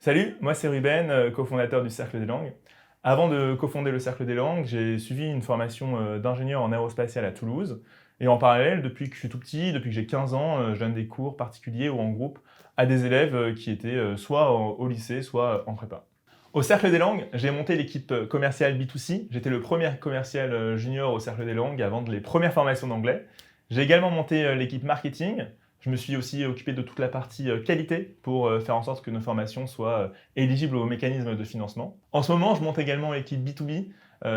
Salut, moi c'est Ruben, cofondateur du Cercle des Langues. Avant de cofonder le Cercle des Langues, j'ai suivi une formation d'ingénieur en aérospatiale à Toulouse. Et en parallèle, depuis que je suis tout petit, depuis que j'ai 15 ans, je donne des cours particuliers ou en groupe à des élèves qui étaient soit au lycée, soit en prépa. Au Cercle des Langues, j'ai monté l'équipe commerciale B2C. J'étais le premier commercial junior au Cercle des Langues avant les premières formations d'anglais. J'ai également monté l'équipe marketing. Je me suis aussi occupé de toute la partie qualité pour faire en sorte que nos formations soient éligibles aux mécanismes de financement. En ce moment, je monte également l'équipe B2B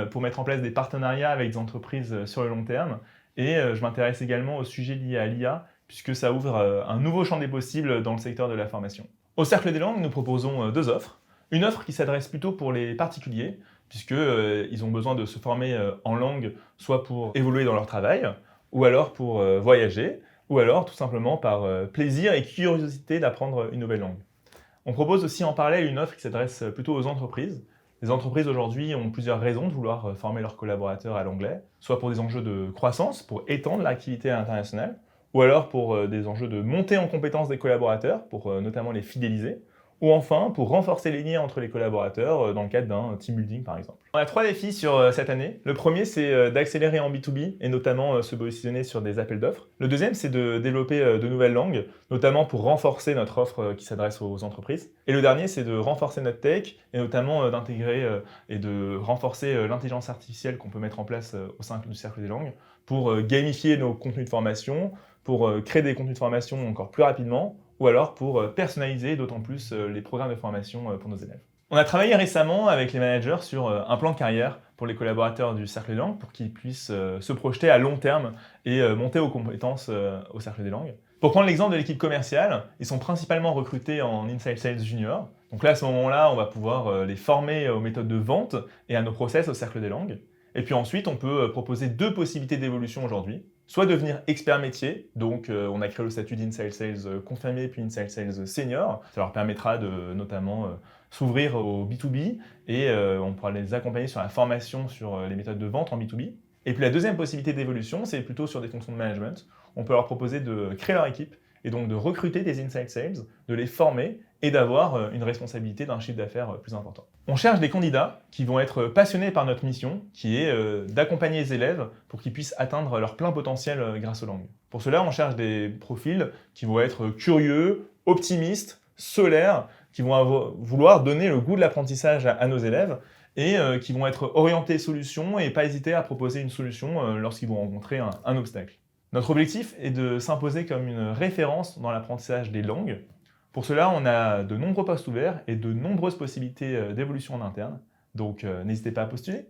pour mettre en place des partenariats avec des entreprises sur le long terme. Et je m'intéresse également aux sujets liés à l'IA, puisque ça ouvre un nouveau champ des possibles dans le secteur de la formation. Au Cercle des Langues, nous proposons deux offres. Une offre qui s'adresse plutôt pour les particuliers, puisqu'ils ont besoin de se former en langue, soit pour évoluer dans leur travail, ou alors pour voyager, ou alors tout simplement par plaisir et curiosité d'apprendre une nouvelle langue. On propose aussi en parallèle une offre qui s'adresse plutôt aux entreprises. Les entreprises aujourd'hui ont plusieurs raisons de vouloir former leurs collaborateurs à l'anglais, soit pour des enjeux de croissance, pour étendre l'activité internationale, ou alors pour des enjeux de montée en compétence des collaborateurs, pour notamment les fidéliser, ou enfin pour renforcer les liens entre les collaborateurs dans le cadre d'un team building par exemple. On a trois défis sur cette année. Le premier, c'est d'accélérer en B2B et notamment se positionner sur des appels d'offres. Le deuxième, c'est de développer de nouvelles langues, notamment pour renforcer notre offre qui s'adresse aux entreprises. Et le dernier, c'est de renforcer notre tech et notamment d'intégrer et de renforcer l'intelligence artificielle qu'on peut mettre en place au sein du Cercle des Langues pour gamifier nos contenus de formation, pour créer des contenus de formation encore plus rapidement, ou alors pour personnaliser d'autant plus les programmes de formation pour nos élèves. On a travaillé récemment avec les managers sur un plan de carrière pour les collaborateurs du Cercle des Langues pour qu'ils puissent se projeter à long terme et monter aux compétences au Cercle des Langues. Pour prendre l'exemple de l'équipe commerciale, ils sont principalement recrutés en Inside Sales Junior. Donc là, à ce moment-là, on va pouvoir les former aux méthodes de vente et à nos process au Cercle des Langues. Et puis ensuite, on peut proposer deux possibilités d'évolution aujourd'hui. Soit devenir expert métier, donc on a créé le statut d'Inside Sales confirmé puis Inside Sales Senior. Ça leur permettra de notamment s'ouvrir au B2B et on pourra les accompagner sur la formation sur les méthodes de vente en B2B. Et puis la deuxième possibilité d'évolution, c'est plutôt sur des fonctions de management. On peut leur proposer de créer leur équipe et donc de recruter des Inside Sales, de les former et d'avoir une responsabilité d'un chiffre d'affaires plus important. On cherche des candidats qui vont être passionnés par notre mission, qui est d'accompagner les élèves pour qu'ils puissent atteindre leur plein potentiel grâce aux langues. Pour cela, on cherche des profils qui vont être curieux, optimistes, solaires, qui vont vouloir donner le goût de l'apprentissage à nos élèves et qui vont être orientés solutions et pas hésiter à proposer une solution lorsqu'ils vont rencontrer un obstacle. Notre objectif est de s'imposer comme une référence dans l'apprentissage des langues. Pour cela, on a de nombreux postes ouverts et de nombreuses possibilités d'évolution en interne. Donc n'hésitez pas à postuler.